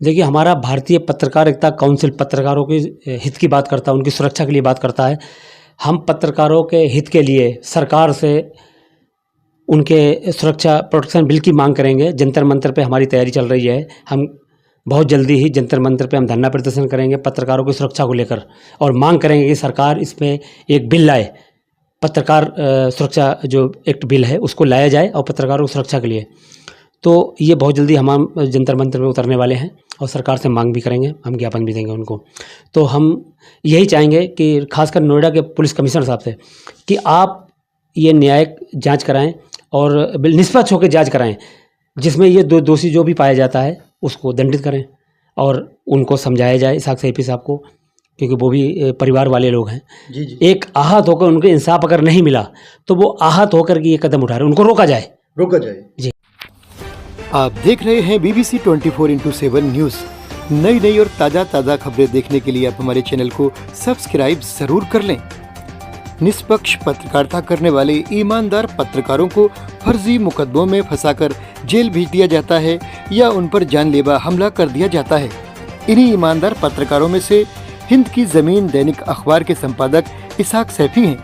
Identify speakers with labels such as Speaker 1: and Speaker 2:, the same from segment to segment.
Speaker 1: देखिए, हमारा भारतीय पत्रकारिता काउंसिल पत्रकारों के हित की बात करता है, उनकी सुरक्षा के लिए बात करता है। हम पत्रकारों के हित के लिए सरकार से उनके सुरक्षा प्रोटेक्शन बिल की मांग करेंगे। जंतर मंतर पे हमारी तैयारी चल रही है। हम बहुत जल्दी ही जंतर मंतर पे हम धरना प्रदर्शन करेंगे पत्रकारों की सुरक्षा को लेकर, और मांग करेंगे कि सरकार इसमें एक बिल लाए, पत्रकार सुरक्षा जो एक्ट बिल है उसको लाया जाए और पत्रकारों की सुरक्षा के लिए। तो ये बहुत जल्दी हम जंतर मंतर पे उतरने वाले हैं और सरकार से मांग भी करेंगे, हम ज्ञापन भी देंगे उनको। तो हम यही चाहेंगे कि खासकर नोएडा के पुलिस कमिश्नर साहब से कि आप ये न्यायिक जांच कराएं और निष्पक्ष होकर जांच कराएं, जिसमें ये दोषी जो भी पाया जाता है उसको दंडित करें और उनको समझाया जाए, इसहाक सैफी साहब को, क्योंकि वो भी परिवार वाले लोग हैं।
Speaker 2: जी।
Speaker 1: एक आहत होकर उनको इंसाफ अगर नहीं मिला तो वो आहत होकर के ये कदम उठा रहे, उनको रोका जाए।
Speaker 2: जी। आप देख रहे हैं BBC 24x7 न्यूज़। नई और ताज़ा खबरें देखने के लिए आप हमारे चैनल को सब्सक्राइब जरूर कर लें। निष्पक्ष पत्रकारिता करने वाले ईमानदार पत्रकारों को फर्जी मुकदमों में फंसाकर जेल भेज दिया जाता है या उन पर जानलेवा हमला कर दिया जाता है। इन्हीं ईमानदार पत्रकारों में से हिंद की ज़मीन दैनिक अखबार के संपादक इसहाक सैफी हैं।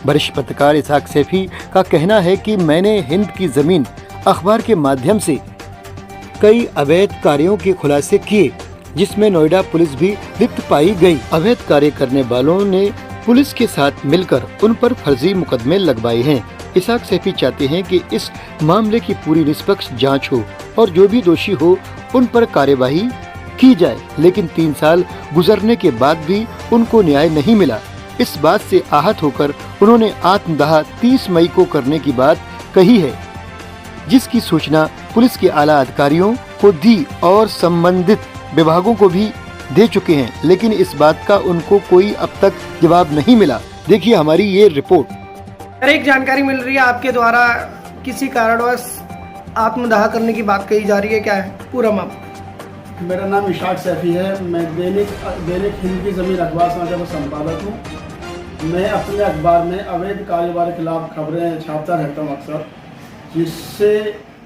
Speaker 2: वरिष्ठ पत्रकार इसहाक सैफी का कहना है कि मैंने हिंद की ज़मीन अखबार के माध्यम से कई अवैध कार्यों के खुलासे किए, जिसमें नोएडा पुलिस भी लिप्त पाई गई। अवैध कार्य करने वालों ने पुलिस के साथ मिलकर उन पर फर्जी मुकदमे लगवाए हैं। इसहाक सैफी चाहते हैं कि इस मामले की पूरी निष्पक्ष जांच हो और जो भी दोषी हो उन पर कार्यवाही की जाए, लेकिन 3 साल गुजरने के बाद भी उनको न्याय नहीं मिला। इस बात से आहत होकर उन्होंने आत्मदाह 30 मई को करने की बात कही है, जिसकी सूचना पुलिस के आला अधिकारियों को दी और संबंधित विभागों को भी दे चुके हैं, लेकिन इस बात का उनको कोई अब तक जवाब नहीं मिला। देखिए हमारी ये रिपोर्ट।
Speaker 3: एक जानकारी मिल रही है आपके द्वारा किसी कारणवश आत्मदाह करने की बात कही जा रही है, क्या है पूरा मामला?
Speaker 4: मेरा नाम इसहाक सैफी है। मैं दैनिक हिंद की ज़मीन अखबार समाचार का संपादक हूँ। मैं अपने अखबार में अवैध कारोबार के खिलाफ खबरें छापता रहता हूँ अक्सर, जिससे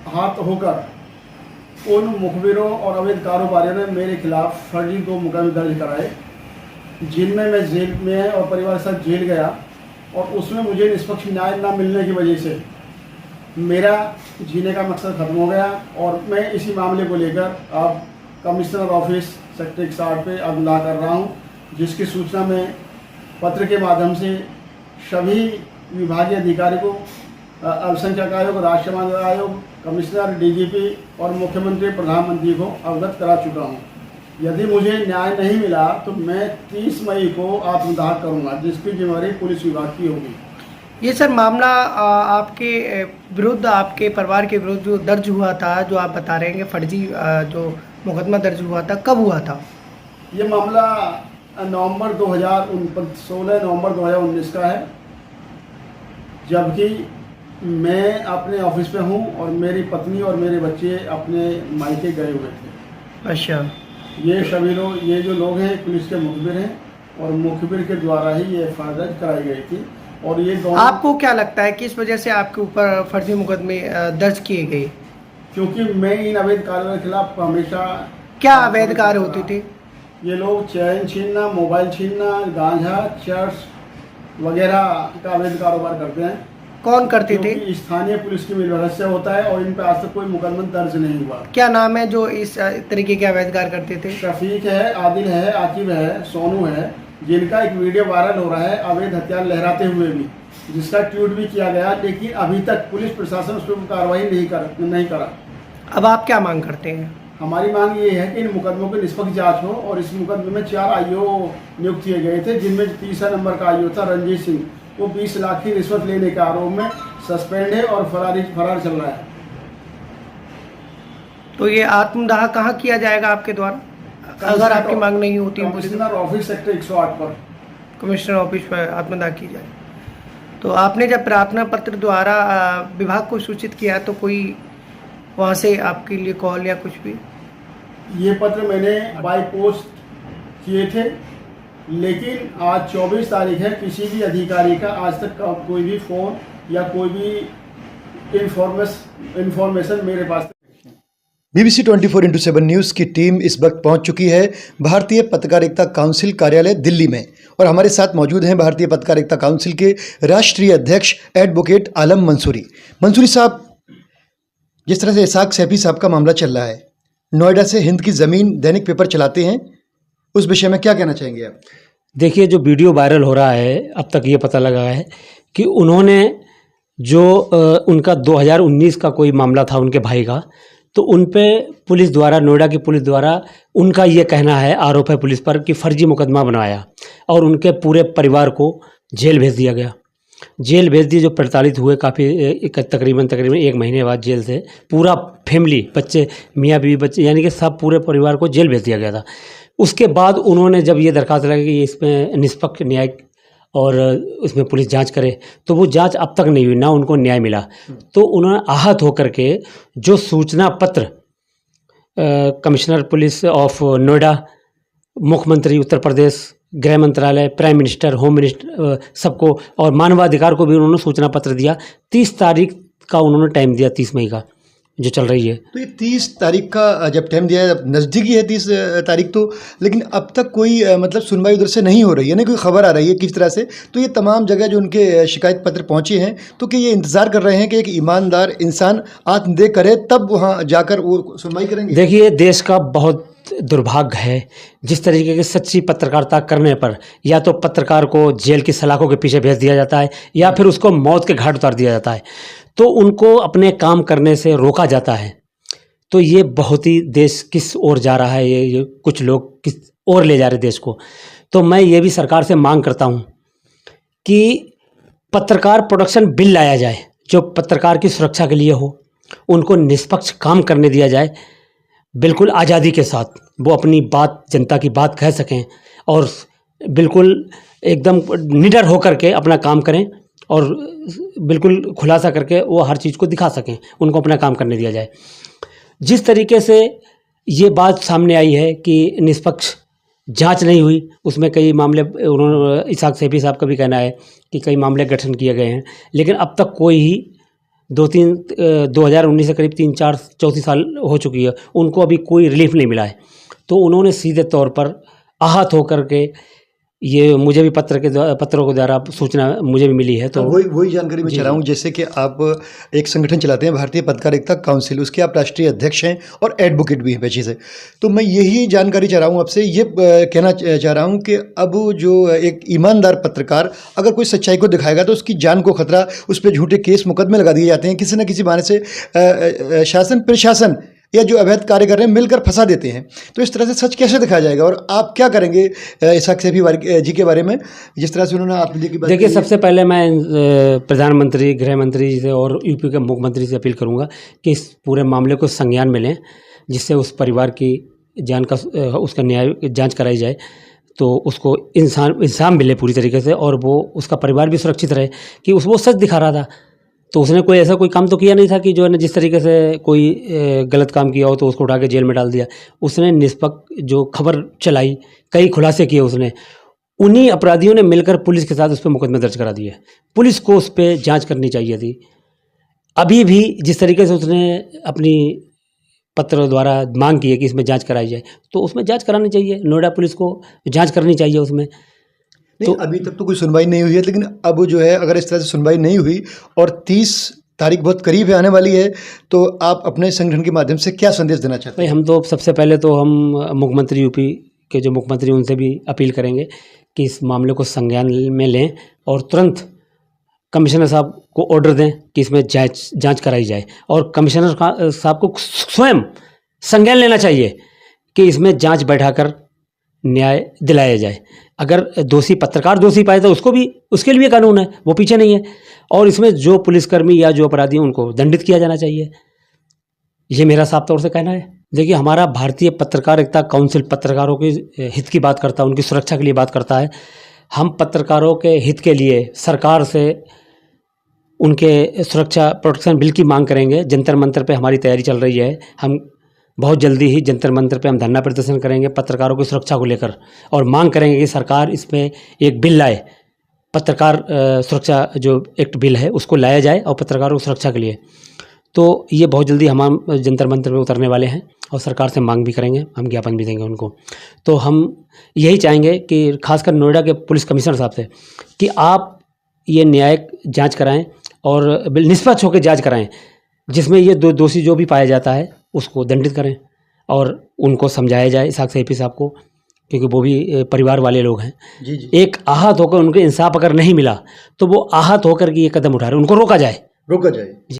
Speaker 4: हाथ होकर उन मुखबिरों और अवैध कारोबारियों ने मेरे खिलाफ फर्जी 2 मुकदमे दर्ज कराए, जिनमें मैं जेल में और परिवार के साथ जेल गया, और उसमें मुझे निष्पक्ष न्याय न मिलने की वजह से मेरा जीने का मकसद खत्म हो गया। और मैं इसी मामले को लेकर अब कमिश्नर ऑफिस सेक्टर 61 पे अबला कर रहा हूँ, जिसकी सूचना मैं पत्र के माध्यम से सभी विभागीय अधिकारी को, अल्पसंख्यक आयोग, राष्ट्रीय मानव आयोग, कमिश्नर, DGP और मुख्यमंत्री, प्रधानमंत्री को अवगत करा चुका हूँ। यदि मुझे न्याय नहीं मिला तो मैं 30 मई को आत्मदाह करूँगा, जिसकी जिम्मेदारी पुलिस विभाग की होगी।
Speaker 3: ये सर मामला आपके विरुद्ध, आपके परिवार के विरुद्ध जो दर्ज हुआ था, जो आप बता रहे हैं कि फर्जी जो मुकदमा दर्ज हुआ था, कब हुआ था?
Speaker 4: ये मामला 16 नवंबर 2019 का है, जबकि मैं अपने ऑफिस पे हूँ और मेरी पत्नी और मेरे बच्चे अपने मायके गए हुए थे।
Speaker 3: अच्छा।
Speaker 4: ये सभी लोग, ये जो लोग हैं पुलिस के मुखबिर हैं और मुखबिर के द्वारा ही ये FIR दर्ज कराई गई थी। और ये दोनों,
Speaker 3: आपको क्या लगता है किस वजह से आपके ऊपर फर्जी मुकदमे दर्ज किए गए?
Speaker 4: क्योंकि मैं इन अवैध कार्यों के खिलाफ हमेशा।
Speaker 3: क्या अवैध कार्य होते थे?
Speaker 4: ये लोग चैन छीनना, मोबाइल छीनना, गांजा, चर्च वगैरह का अवैध कारोबार करते हैं।
Speaker 3: कौन करते थे?
Speaker 4: स्थानीय पुलिस की मिलभगत से होता है और इन पर आज तक कोई मुकदमा दर्ज नहीं हुआ।
Speaker 3: क्या नाम है जो इस तरीके के अवैध कार्य करते थे?
Speaker 4: शफीक है, आदिल है, आकिब है, सोनू है, जिनका एक वीडियो वायरल हो रहा है अवैध हथियार लहराते हुए भी, जिसका ट्वीट भी किया गया, लेकिन अभी तक पुलिस प्रशासन उस पर कार्रवाई नहीं करा।
Speaker 3: अब आप क्या मांग करते हैं?
Speaker 4: हमारी मांग ये है कि इन मुकदमों की निष्पक्ष जांच हो। और इस मुकदमे में 4 IO नियुक्त किए गए थे, जिनमें तीसरा नंबर का IO था रंजीत सिंह। वो 20 लाख की रिश्वत लेने के आरोप में सस्पेंड है और फरार चल रहा है।
Speaker 3: तो ये आत्मदाह कहाँ किया जाएगा आपके द्वारा, अगर आपकी मांग नहीं होती?
Speaker 4: कमिश्नर ऑफिस सेक्टर 108 पर,
Speaker 3: कमिश्नर ऑफिस पर आत्मदाह की जाए। तो आपने जब प्रार्थना पत्र द्वारा विभाग को सूचित किया तो कोई वहाँ से आपके लिए कॉल या कुछ भी?
Speaker 4: ये पत्र मैंने बाय पोस्ट किए थे, लेकिन आज 24 तारीख है, किसी भी अधिकारी का आज तक कोई भी फ़ोन या कोई भी इन्फॉर्मेशन मेरे पास।
Speaker 2: BBC 24x7 न्यूज़ की टीम इस वक्त पहुंच चुकी है भारतीय पत्रकारिता काउंसिल कार्यालय दिल्ली में और हमारे साथ मौजूद हैं भारतीय पत्रकारिता काउंसिल के राष्ट्रीय अध्यक्ष एडवोकेट आलम मंसूरी। मंसूरी साहब, जिस तरह से इसाक सैफी साहब का मामला चल रहा है, नोएडा से हिंद की ज़मीन दैनिक पेपर चलाते हैं, उस विषय में क्या कहना चाहेंगे आप?
Speaker 1: देखिए, जो वीडियो वायरल हो रहा है, अब तक ये पता लगा है कि उन्होंने जो उनका 2019 का कोई मामला था उनके भाई का, तो उन पे पुलिस द्वारा, नोएडा की पुलिस द्वारा, उनका ये कहना है, आरोप है पुलिस पर कि फर्जी मुकदमा बनाया और उनके पूरे परिवार को जेल भेज दिया गया। जेल भेज दिए, जो प्रताड़ित हुए काफ़ी, तकरीबन 1 महीने बाद जेल से पूरा फैमिली, बच्चे, मियाँ बीवी, बच्चे, यानी कि सब पूरे परिवार को जेल भेज दिया गया था। उसके बाद उन्होंने जब ये दरख्वास्त लगाई कि इसमें निष्पक्ष न्यायिक और इसमें पुलिस जांच करे, तो वो जांच अब तक नहीं हुई, ना उनको न्याय मिला। तो उन्होंने आहत होकर के जो सूचना पत्र कमिश्नर पुलिस ऑफ नोएडा, मुख्यमंत्री उत्तर प्रदेश, गृह मंत्रालय, प्राइम मिनिस्टर, होम मिनिस्टर, सबको, और मानवाधिकार को भी उन्होंने सूचना पत्र दिया। 30 तारीख का उन्होंने टाइम दिया, 30 मई का जो चल रही है।
Speaker 2: तो ये 30 तारीख का जब टाइम दिया है, नज़दीक ही है 30 तारीख तो, लेकिन अब तक कोई मतलब सुनवाई उधर से नहीं हो रही है, ना कोई खबर आ रही है किस तरह से। तो ये तमाम जगह जो उनके शिकायत पत्र पहुँचे हैं, तो कि ये इंतज़ार कर रहे हैं कि एक ईमानदार इंसान आत्मदेह करे तब वहाँ जाकर वो सुनवाई करेंगे?
Speaker 1: देखिए, देश का बहुत दुर्भाग्य है, जिस तरीके की सच्ची पत्रकारिता करने पर या तो पत्रकार को जेल की सलाखों के पीछे भेज दिया जाता है या फिर उसको मौत के घाट उतार दिया जाता है, तो उनको अपने काम करने से रोका जाता है। तो ये बहुत ही, देश किस ओर जा रहा है, ये कुछ लोग किस ओर ले जा रहे देश को। तो मैं ये भी सरकार से मांग करता हूँ कि पत्रकार प्रोटेक्शन बिल लाया जाए, जो पत्रकार की सुरक्षा के लिए हो, उनको निष्पक्ष काम करने दिया जाए, बिल्कुल आज़ादी के साथ वो अपनी बात, जनता की बात कह सकें और बिल्कुल एकदम निडर होकर के अपना काम करें और बिल्कुल खुलासा करके वो हर चीज़ को दिखा सकें, उनको अपना काम करने दिया जाए। जिस तरीके से ये बात सामने आई है कि निष्पक्ष जांच नहीं हुई, उसमें कई मामले, उन्होंने, इसाक सैफी साहब का भी कहना है कि कई मामले गठन किए गए हैं, लेकिन अब तक कोई ही 2019 से करीब 34 साल हो चुकी है, उनको अभी कोई रिलीफ नहीं मिला है। तो उन्होंने सीधे तौर पर आहत होकर के, ये मुझे भी पत्रों के द्वारा सूचना मुझे भी मिली है। तो
Speaker 2: वही जानकारी मैं चाह रहा हूँ, जैसे कि आप एक संगठन चलाते हैं भारतीय पत्रकारिता काउंसिल, उसके आप राष्ट्रीय अध्यक्ष हैं और एडवोकेट भी हैं पेशे से। तो मैं यही जानकारी चाह रहा हूँ आपसे, ये कहना चाह रहा हूँ कि अब जो एक ईमानदार पत्रकार अगर कोई सच्चाई को दिखाएगा तो उसकी जान को खतरा, उस पर झूठे केस मुकदमे लगा दिए जाते हैं, किसी न किसी बहाने से शासन प्रशासन या जो अवैध कार्य कर रहे हैं मिलकर फंसा देते हैं। तो इस तरह से सच कैसे दिखाया जाएगा, और आप क्या करेंगे इसाक सैफी जी के बारे में, जिस तरह से उन्होंने आत्महत्या की बात?
Speaker 1: देखिए, सबसे पहले मैं प्रधानमंत्री, गृह मंत्री से और यूपी के मुख्यमंत्री से अपील करूंगा कि इस पूरे मामले को संज्ञान में लें, जिससे उस परिवार की जान का, उसका न्याय जांच कराई जाए, तो उसको इंसाफ मिले पूरी तरीके से, और वो, उसका परिवार भी सुरक्षित रहे कि वो सच दिखा रहा था। तो उसने कोई ऐसा कोई काम तो किया नहीं था कि जो है ना, जिस तरीके से कोई गलत काम किया हो तो उसको उठा के जेल में डाल दिया। उसने निष्पक्ष जो खबर चलाई, कई खुलासे किए उसने, उन्हीं अपराधियों ने मिलकर पुलिस के साथ उस पर मुकदमे दर्ज करा दिए। पुलिस को उस पर जांच करनी चाहिए थी। अभी भी जिस तरीके से उसने अपनी पत्र द्वारा मांग की है कि इसमें जांच कराई जाए, तो उसमें जांच करानी चाहिए, नोएडा पुलिस को जांच करनी चाहिए उसमें।
Speaker 2: नहीं, तो अभी तक तो कोई सुनवाई नहीं हुई है, लेकिन अब जो है, अगर इस तरह से सुनवाई नहीं हुई और 30 तारीख बहुत करीब है, आने वाली है, तो आप अपने संगठन के माध्यम से क्या संदेश देना चाहते हैं?
Speaker 1: भाई, हम तो सबसे पहले तो हम मुख्यमंत्री, यूपी के जो मुख्यमंत्री, उनसे भी अपील करेंगे कि इस मामले को संज्ञान में लें और तुरंत कमिश्नर साहब को ऑर्डर दें कि इसमें जांच कराई जाए, और कमिश्नर साहब को स्वयं संज्ञान लेना चाहिए कि इसमें जांच बैठाकर न्याय दिलाया जाए। अगर दोषी पत्रकार दोषी पाए तो उसको भी, उसके लिए भी कानून है, वो पीछे नहीं है, और इसमें जो पुलिसकर्मी या जो अपराधी उनको दंडित किया जाना चाहिए। ये मेरा साफ तौर से कहना है। देखिए, हमारा भारतीय पत्रकारिता काउंसिल पत्रकारों के हित की बात करता है, उनकी सुरक्षा के लिए बात करता है। हम पत्रकारों के हित के लिए सरकार से उनके सुरक्षा प्रोटेक्शन बिल की मांग करेंगे। जंतर मंतर पे हमारी तैयारी चल रही है। हम बहुत जल्दी ही जंतर मंतर पे हम धरना प्रदर्शन करेंगे पत्रकारों की सुरक्षा को लेकर, और मांग करेंगे कि सरकार इसमें एक बिल लाए, पत्रकार सुरक्षा जो एक्ट बिल है उसको लाया जाए और पत्रकारों की सुरक्षा के लिए। तो ये बहुत जल्दी हम जंतर मंतर पे उतरने वाले हैं और सरकार से मांग भी करेंगे, हम ज्ञापन भी देंगे उनको। तो हम यही चाहेंगे कि खासकर नोएडा के पुलिस कमिश्नर साहब से कि आप ये न्यायिक जांच कराएं और निष्पक्ष होकर जांच कराएं, जिसमें ये दोषी जो भी पाया जाता है उसको दंडित करें और उनको समझाया जाए इसाक सैफी साहब को, क्योंकि वो भी परिवार वाले लोग हैं।
Speaker 2: जी जी,
Speaker 1: एक आहत होकर उनको इंसाफ अगर नहीं मिला तो वो आहत होकर के ये कदम उठा रहे हैं, उनको रोका जाए।